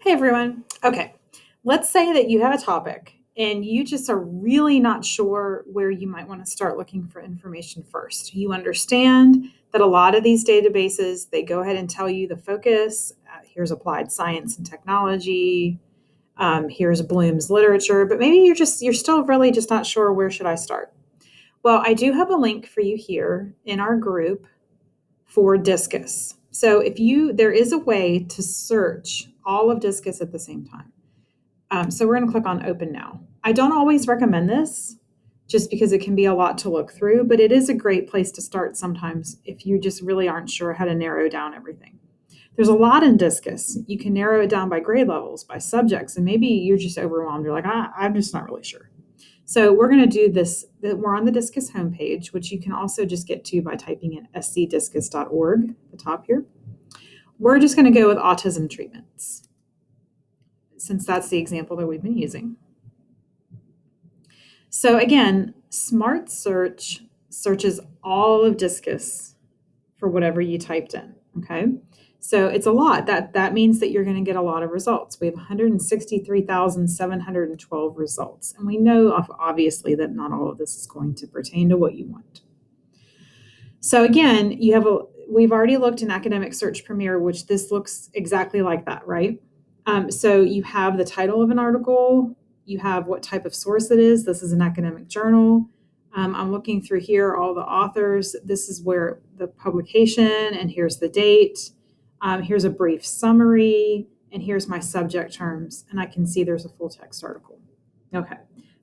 Hey everyone. Okay, let's say that you have a topic and you just are really not sure where you might want to start looking for information first. You understand that a lot of these databases, they go ahead and tell you the focus. Here's applied science and technology. Here's Bloom's literature, but maybe you're still really just not sure where should I start. Well, I do have a link for you here in our group for Discus. So there is a way to search all of Discus at the same time. So we're going to click on Open Now. I don't always recommend this just because it can be a lot to look through, but it is a great place to start sometimes if you just really aren't sure how to narrow down everything. There's a lot in Discus. You can narrow it down by grade levels, by subjects, and maybe you're just overwhelmed. You're like, I'm just not really sure. So we're going to do this. We're on the Discus homepage, which you can also just get to by typing in scdiscus.org at the top here. We're just going to go with autism treatments, since that's the example that we've been using. So again, SmartSearch searches all of Discus for whatever you typed in, okay? So it's a lot. That means that you're going to get a lot of results. We have 163,712 results. And we know, obviously, that not all of this is going to pertain to what you want. So again, we've already looked in Academic Search Premier, which this looks exactly like that, right? So you have the title of an article. You have what type of source it is. This is an academic journal. I'm looking through here, all the authors. This is where the publication, and here's the date. Here's a brief summary, and here's my subject terms, and I can see there's a full text article. Okay,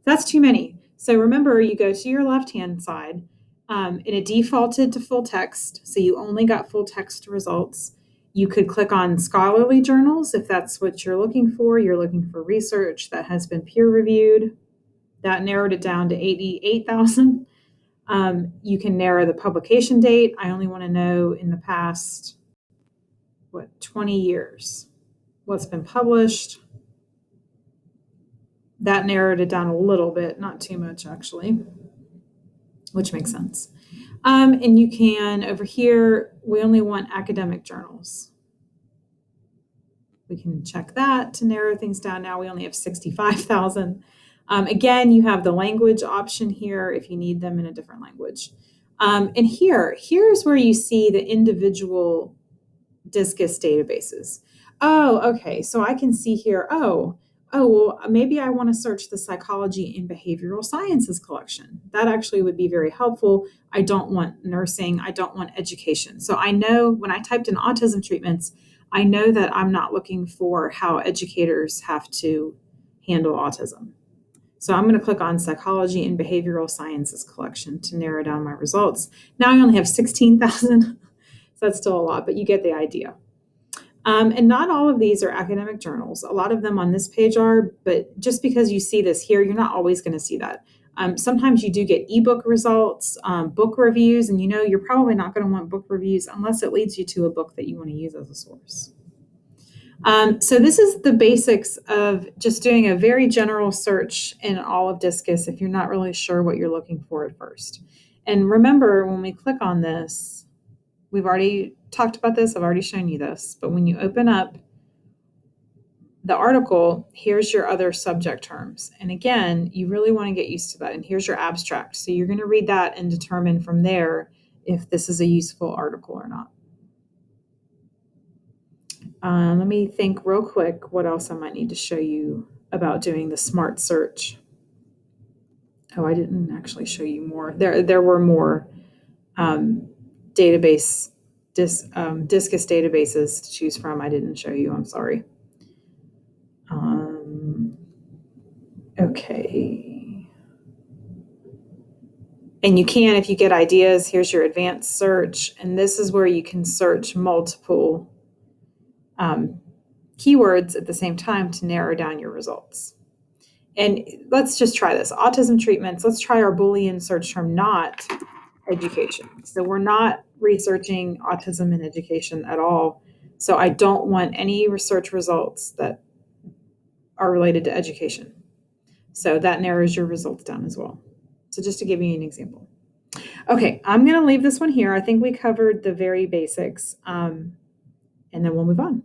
that's too many. So remember, you go to your left-hand side, and it defaulted to full text, so you only got full text results. You could click on scholarly journals if that's what you're looking for. You're looking for research that has been peer-reviewed. That narrowed it down to 88,000. You can narrow the publication date. I only want to know in the past 20 years, what's been published. That narrowed it down a little bit, not too much actually, which makes sense. And you can, over here, we only want academic journals. We can check that to narrow things down. Now we only have 65,000. Again, you have the language option here if you need them in a different language. And here's where you see the individual Discus databases. Oh, okay. So I can see here, well, maybe I want to search the psychology and behavioral sciences collection. That actually would be very helpful. I don't want nursing. I don't want education. So I know when I typed in autism treatments, I know that I'm not looking for how educators have to handle autism. So I'm going to click on psychology and behavioral sciences collection to narrow down my results. Now I only have 16,000. So that's still a lot, but you get the idea. And not all of these are academic journals. A lot of them on this page are, but just because you see this here, you're not always going to see that. Sometimes you do get ebook results, book reviews, and you're probably not going to want book reviews unless it leads you to a book that you want to use as a source. So this is the basics of just doing a very general search in all of Discus if you're not really sure what you're looking for at first. And remember, when we click on this, we've already talked about this. I've already shown you this. But when you open up the article, here's your other subject terms. And again, you really want to get used to that. And here's your abstract. So you're going to read that and determine from there if this is a useful article or not. Let me think real quick what else I might need to show you about doing the SmartSearch. Oh, I didn't actually show you more. There were more Discus databases to choose from. I didn't show you. I'm sorry. Okay. And you can, if you get ideas, here's your advanced search. And this is where you can search multiple keywords at the same time to narrow down your results. And let's just try this. Autism treatments. Let's try our Boolean search term, not education. So we're not researching autism in education at all. So I don't want any research results that are related to education. So that narrows your results down as well. So just to give you an example. Okay, I'm going to leave this one here. I think we covered the very basics, and then we'll move on.